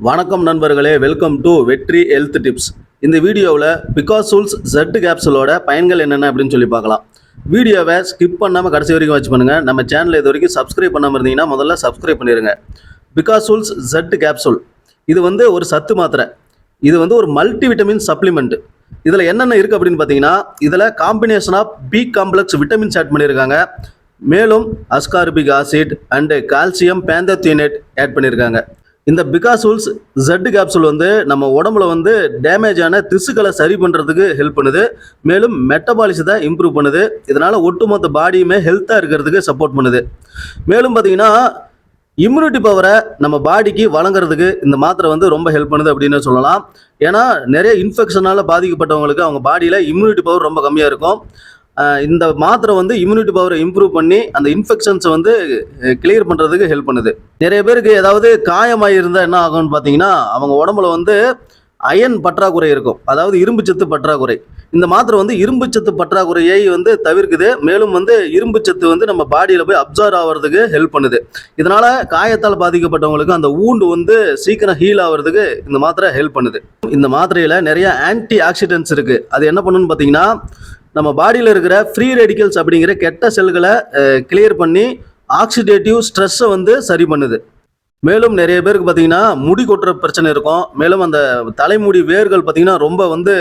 வணக்கம் நண்பர்களே, welcome to வெற்றி ஹெல்த் டிப்ஸ். இந்த வீடியோவில் பிகாசூல்ஸ் Z கேப்சூலோட பயன்கள் என்னென்ன அப்படின்னு சொல்லி பார்க்கலாம். வீடியோவை ஸ்கிப் பண்ணாமல் கடைசி வரைக்கும் வாட்ச் பண்ணுங்கள். நம்ம சேனலை இது வரைக்கும் சப்ஸ்கிரைப் பண்ணாமல் இருந்தீங்கன்னா முதல்ல சப்ஸ்கிரைப் பண்ணிடுங்க. பிகாசூல்ஸ் Z கேப்சூல் இது ஒரு சத்து மாத்திரை. இது ஒரு மல்டி விட்டமின் சப்ளிமெண்ட். இதில் என்னென்ன இருக்குது அப்படின்னு பார்த்தீங்கன்னா, இதில் combination of B complex vitamins add பண்ணியிருக்காங்க. மேலும் ascorbic acid and calcium pantothenate add பண்ணியிருக்காங்க. இந்த பிகாசூல்ஸ் Z கேப்சூல் நம்ம உடம்புல டேமேஜ் ஆன திசுக்களை சரி பண்ணுறதுக்கு ஹெல்ப் பண்ணுது. மேலும் மெட்டபாலிசத்தை இம்ப்ரூவ் பண்ணுது. இதனால் ஒட்டுமொத்த பாடியுமே ஹெல்த்தாக இருக்கிறதுக்கு சப்போர்ட் பண்ணுது. மேலும் பார்த்தீங்கன்னா, இம்யூனிட்டி பவரை நம்ம பாடிக்கு வழங்குறதுக்கு இந்த மாத்திரை ரொம்ப ஹெல்ப் பண்ணுது அப்படின்னு சொல்லலாம். ஏன்னா நிறைய இன்ஃபெக்ஷனால் பாதிக்கப்பட்டவங்களுக்கு அவங்க பாடியில் இம்யூனிட்டி பவர் ரொம்ப கம்மியாக இருக்கும். இந்த மாத்திரை இம்யூனிட்டி பவரை இம்ப்ரூவ் பண்ணி அந்த இன்ஃபெக்ஷன்ஸை கிளியர் பண்ணுறதுக்கு ஹெல்ப் பண்ணுது. நிறைய பேருக்கு ஏதாவது காயமாக இருந்தால் என்ன ஆகும்னு பார்த்தீங்கன்னா, அவங்க உடம்புல அயன் பற்றாக்குறை இருக்கும், அதாவது இரும்புச்சத்து பற்றாக்குறை. இந்த மாத்திரை இரும்புச்சத்து பற்றாக்குறையை தவிர்க்குது. மேலும் இரும்புச்சத்து நம்ம பாடியில் போய் அப்சர்வ் ஆகிறதுக்கு ஹெல்ப் பண்ணுது. இதனால் காயத்தால் பாதிக்கப்பட்டவங்களுக்கு அந்த ஊண்டு சீக்கிரம் ஹீல் ஆகிறதுக்கு இந்த மாத்திரை ஹெல்ப் பண்ணுது. இந்த மாத்திரையில் நிறைய ஆன்டி ஆக்சிடென்ட்ஸ் இருக்குது. அது என்ன பண்ணுன்னு பார்த்தீங்கன்னா, நம்ம பாடியில் இருக்கிற ஃப்ரீ ரேடிக்கல்ஸ் அப்படிங்கிற கெட்ட செல்களை கிளியர் பண்ணி ஆக்சிடேட்டிவ் ஸ்ட்ரெஸ்ஸை சரி பண்ணுது. மேலும் நிறைய பேருக்கு பார்த்தீங்கன்னா முடி கொட்டுற பிரச்சனை இருக்கும். மேலும் அந்த தலைமுடி வேர்கள் பார்த்தீங்கன்னா ரொம்ப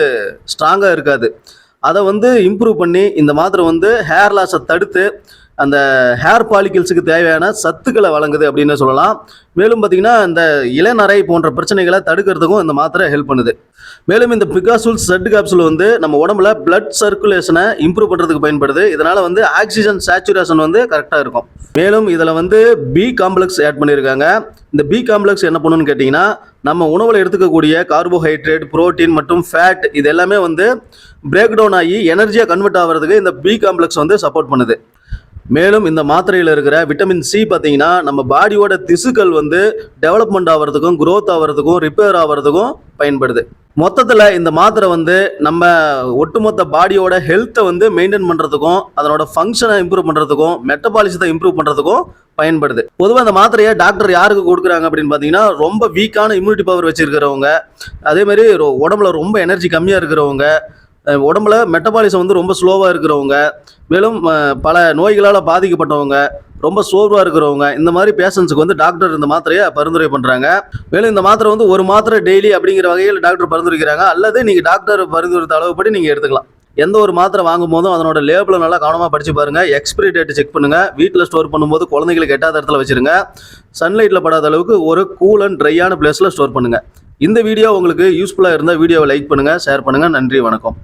ஸ்ட்ராங்காக இருக்காது. அதை இம்ப்ரூவ் பண்ணி இந்த மாத்திரை ஹேர் லாஸை தடுத்து அந்த ஹேர் பாலிகல்ஸுக்கு தேவையான சத்துக்களை வழங்குது அப்படின்னு சொல்லலாம். மேலும் பார்த்தீங்கன்னா, இந்த இளநரை போன்ற பிரச்சனைகளை தடுக்கிறதுக்கும் இந்த மாத்திரை ஹெல்ப் பண்ணுது. மேலும் இந்த பிகாசூல்ஸ் Z கேப்சூல் நம்ம உடம்புல பிளட் சர்க்குலேஷனை இம்ப்ரூவ் பண்ணுறதுக்கு பயன்படுது. இதனால் ஆக்சிஜன் சேச்சுரேஷன் கரெக்டாக இருக்கும். மேலும் இதில் பி காம்ப்ளெக்ஸ் ஆட் பண்ணியிருக்காங்க. இந்த பி காம்ப்ளெக்ஸ் என்ன பண்ணணும்னு கேட்டிங்கன்னா, நம்ம உணவில் எடுத்துக்கக்கூடிய கார்போஹைட்ரேட், புரோட்டீன் மற்றும் ஃபேட் இது எல்லாமே பிரேக் டவுன் ஆகி எனர்ஜியாக கன்வெர்ட் ஆகிறதுக்கு இந்த பி காம்ப்ளெக்ஸ் சப்போர்ட் பண்ணுது. மேலும் இந்த மாத்திரையில் இருக்கிற விட்டமின் சி பார்த்தீங்கன்னா, நம்ம பாடியோட திசுக்கள் டெவலப்மெண்ட் ஆகிறதுக்கும் க்ரோத் ஆகிறதுக்கும் ரிப்பேர் ஆகிறதுக்கும் பயன்படுது. மொத்தத்தில் இந்த மாத்திரை நம்ம ஒட்டுமொத்த பாடியோட ஹெல்த்தை மெயின்டைன் பண்ணுறதுக்கும் அதனோட ஃபங்க்ஷனை இம்ப்ரூவ் பண்ணுறதுக்கும் மெட்டபாலிசத்தை இம்ப்ரூவ் பண்ணுறதுக்கும் பயன்படுது. பொதுவாக இந்த மாத்திரையை டாக்டர் யாருக்கு கொடுக்குறாங்க அப்படின்னு பார்த்தீங்கன்னா, ரொம்ப வீக்கான இம்யூனிட்டி பவர் வச்சுருக்கிறவங்க, அதேமாதிரி உடம்புல ரொம்ப எனர்ஜி கம்மியாக இருக்கிறவங்க, உடம்புல மெட்டபாலிசம் ரொம்ப ஸ்லோவாக இருக்கிறவங்க, மேலும் பல நோய்களால் பாதிக்கப்பட்டவங்க, ரொம்ப சோர்வாக இருக்கிறவங்க, இந்த மாதிரி பேஷண்ட்ஸுக்கு டாக்டர் இந்த மாத்திரையை பரிந்துரை பண்ணுறாங்க. மேலும் இந்த மாத்திரை ஒரு மாத்திரை டெய்லி அப்படிங்கிற வகையில் டாக்டர் பரிந்துரைக்கிறாங்க. அல்லது நீங்கள் டாக்டர் பரிந்துரைத்த அளவுப்படி நீங்கள் எடுத்துக்கலாம். எந்த ஒரு மாத்திரை வாங்கும் போதும் அதனோட லேபிளை நல்லா கவனமாக படித்து பாருங்கள். எக்ஸ்பிரி டேட் செக் பண்ணுங்கள். வீட்டில் ஸ்டோர் பண்ணும்போது குழந்தைங்களுக்கு எட்டாத இடத்துல வச்சுருங்க. சன்லைட்டில் படாத அளவுக்கு ஒரு கூல் அண்ட் ட்ரையான பிளேஸில் ஸ்டோர் பண்ணுங்கள். இந்த வீடியோ உங்களுக்கு யூஸ்ஃபுல்லாக இருந்தால் வீடியோவை லைக் பண்ணுங்கள், ஷேர் பண்ணுங்கள். நன்றி, வணக்கம்.